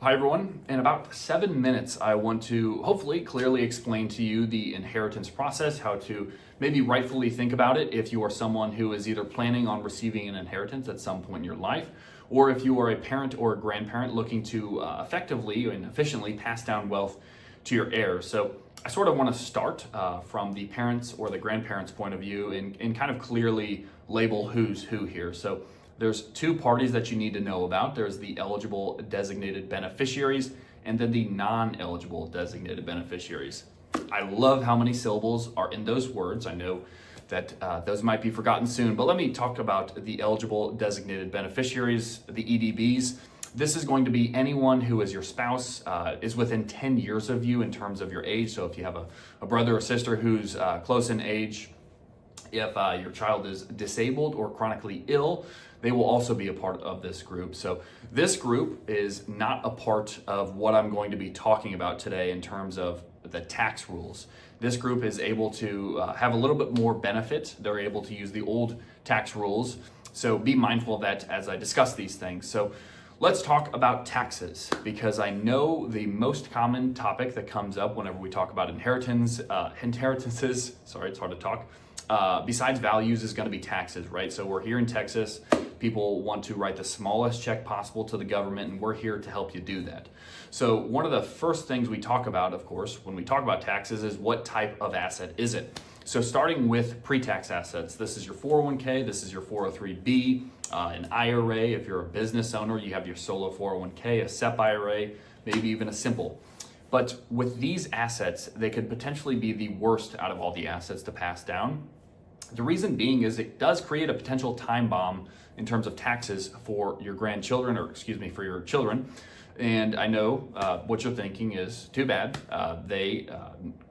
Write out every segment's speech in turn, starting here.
Hi everyone. In about 7 minutes, I want to hopefully clearly explain to you the inheritance process, how to maybe rightfully think about it if you are someone who is either planning on receiving an inheritance at some point in your life, or if you are a parent or a grandparent looking to effectively and efficiently pass down wealth to your heirs. So I sort of want to start from the parents or the grandparents' point of view and kind of clearly label who's who here. So there's two parties that you need to know about. There's the eligible designated beneficiaries and then the non-eligible designated beneficiaries. I love how many syllables are in those words. I know that those might be forgotten soon, but let me talk about the eligible designated beneficiaries, the EDBs. This is going to be anyone who is your spouse, is within 10 years of you in terms of your age. So if you have a brother or sister who's close in age, if your child is disabled or chronically ill, they will also be a part of this group. So this group is not a part of what I'm going to be talking about today in terms of the tax rules. This group is able to have a little bit more benefit. They're able to use the old tax rules. So be mindful of that as I discuss these things. So let's talk about taxes, because I know the most common topic that comes up whenever we talk about inheritances, sorry, it's hard to talk, besides values is going to be taxes, right? So we're here in Texas. People want to write the smallest check possible to the government, and we're here to help you do that. So one of the first things we talk about, of course, when we talk about taxes is what type of asset is it? So starting with pre-tax assets, this is your 401k, this is your 403b, an IRA. If you're a business owner, you have your solo 401k, a SEP IRA, maybe even a simple. But with these assets, they could potentially be the worst out of all the assets to pass down. The reason being is it does create a potential time bomb in terms of taxes for your grandchildren, or for your children. And I know what you're thinking is too bad. They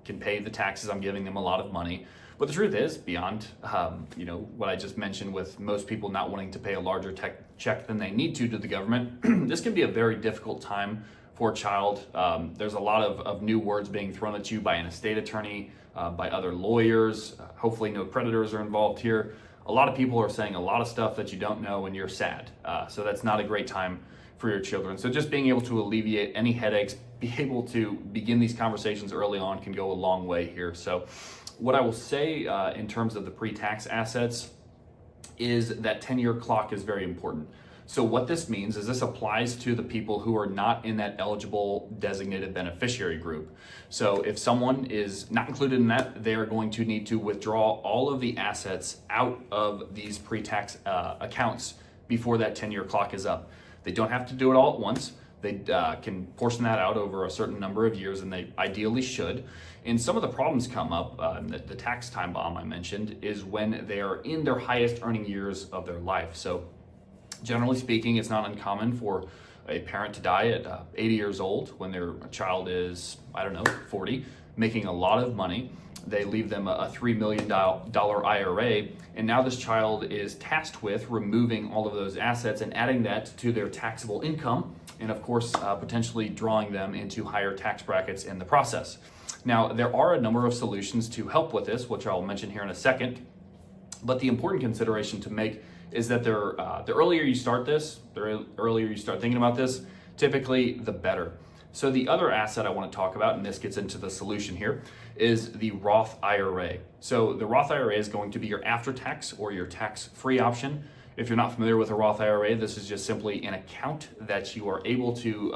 can pay the taxes. I'm giving them a lot of money. But the truth is, beyond what I just mentioned, with most people not wanting to pay a larger check than they need to the government, this can be a very difficult time for a child. There's a lot of new words being thrown at you by an estate attorney, by other lawyers. Hopefully no predators are involved here. A lot of people are saying a lot of stuff that you don't know, and you're sad. So that's not a great time for your children. So just being able to alleviate any headaches, be able to begin these conversations early on can go a long way here. So what I will say in terms of the pre-tax assets is that 10-year clock is very important. So what this means is this applies to the people who are not in that eligible designated beneficiary group. So if someone is not included in that, they are going to need to withdraw all of the assets out of these pre-tax accounts before that 10-year clock is up. They don't have to do it all at once. They can portion that out over a certain number of years, and they ideally should. And some of the problems come up, the tax time bomb I mentioned, is when they are in their highest earning years of their life. So generally speaking, it's not uncommon for a parent to die at 80 years old when their child is, 40, making a lot of money. They leave them a $3 million IRA, and now this child is tasked with removing all of those assets and adding that to their taxable income, and of course, potentially drawing them into higher tax brackets in the process. Now, there are a number of solutions to help with this, which I'll mention here in a second, but the important consideration to make is that the earlier you start this, the earlier you start thinking about this, typically the better. So the other asset I want to talk about, and this gets into the solution here, is the Roth IRA. So the Roth IRA is going to be your after-tax or your tax-free option. If you're not familiar with a Roth IRA, this is just simply an account that you are able to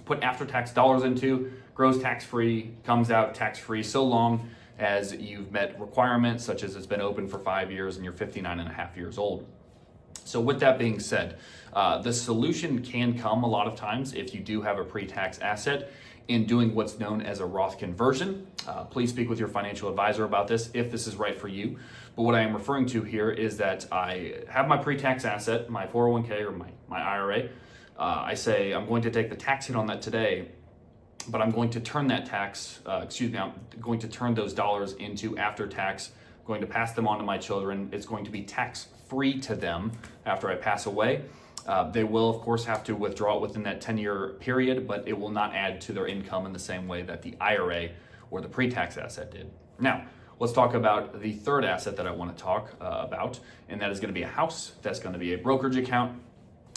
put after-tax dollars into, grows tax-free, comes out tax-free, so long as you've met requirements such as it's been open for 5 years and you're 59 and a half years old. So with that being said, the solution can come a lot of times if you do have a pre-tax asset in doing what's known as a Roth conversion. Please speak with your financial advisor about this if this is right for you. But what I am referring to here is that I have my pre-tax asset, my 401k or my IRA. I say I'm going to take the tax hit on that today, but I'm going to turn that I'm going to turn those dollars into after tax, going to pass them on to my children. It's going to be tax-free to them after I pass away. They will, of course, have to withdraw it within that 10-year period, but it will not add to their income in the same way that the IRA or the pre-tax asset did. Now, let's talk about the third asset that I want to talk about, and that is going to be a house. That's going to be a brokerage account.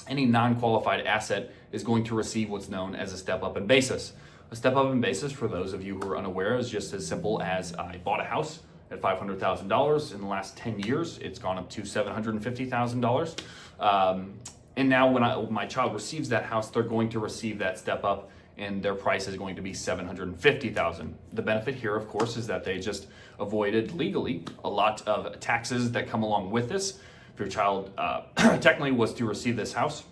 Any non-qualified asset is going to receive what's known as a step up in basis. A step up in basis, for those of you who are unaware, is just as simple as I bought a house at $500,000. In the last 10 years, it's gone up to $750,000. And now when my child receives that house, they're going to receive that step up, and their price is going to be $750,000. The benefit here, of course, is that they just avoided legally a lot of taxes that come along with this. If your child technically was to receive this house,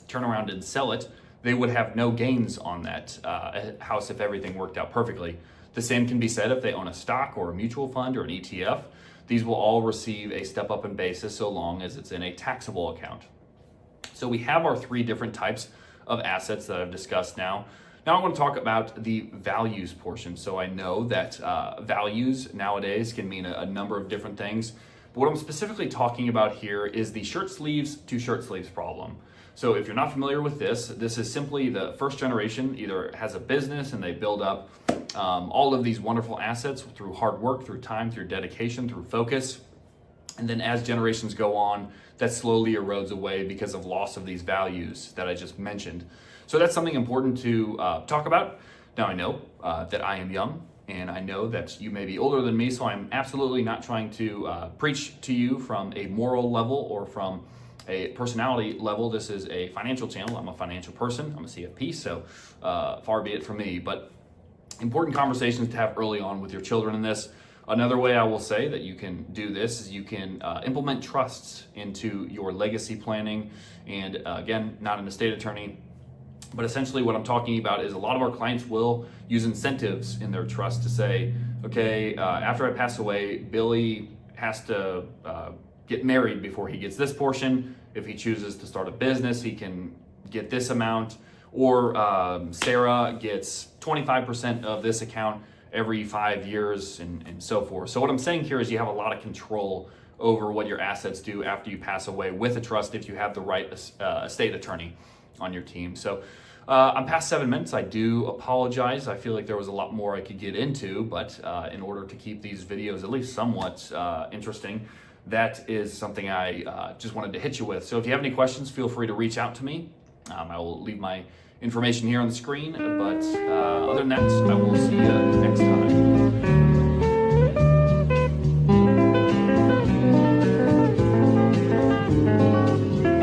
turn around and sell it, they would have no gains on that house if everything worked out perfectly. The same can be said if they own a stock or a mutual fund or an ETF. These will all receive a step up in basis so long as it's in a taxable account. So we have our three different types of assets that I've discussed now. Now I want to talk about the values portion. So I know that values nowadays can mean a number of different things. But what I'm specifically talking about here is the shirt sleeves to shirt sleeves problem. So if you're not familiar with this is simply the first generation either has a business and they build up all of these wonderful assets through hard work, through time, through dedication, through focus. And then as generations go on, that slowly erodes away because of loss of these values that I just mentioned. So that's something important to talk about. Now I know that I am young, and I know that you may be older than me, so I'm absolutely not trying to preach to you from a moral level or from a personality level. This is a financial channel. I'm a financial person. I'm a CFP, so far be it from me. But important conversations to have early on with your children in this. Another way I will say that you can do this is you can implement trusts into your legacy planning. And again, not an estate attorney, but essentially what I'm talking about is a lot of our clients will use incentives in their trust to say, okay, after I pass away, Billy has to get married before he gets this portion. If he chooses to start a business, he can get this amount. Or Sarah gets 25% of this account every 5 years and so forth. So what I'm saying here is you have a lot of control over what your assets do after you pass away with a trust if you have the right estate attorney on your team. So I'm past 7 minutes. I do apologize. I feel like there was a lot more I could get into, but in order to keep these videos at least somewhat interesting, that is something I just wanted to hit you with. So if you have any questions, feel free to reach out to me. I will leave my information here on the screen, but other than that, I will see you next time.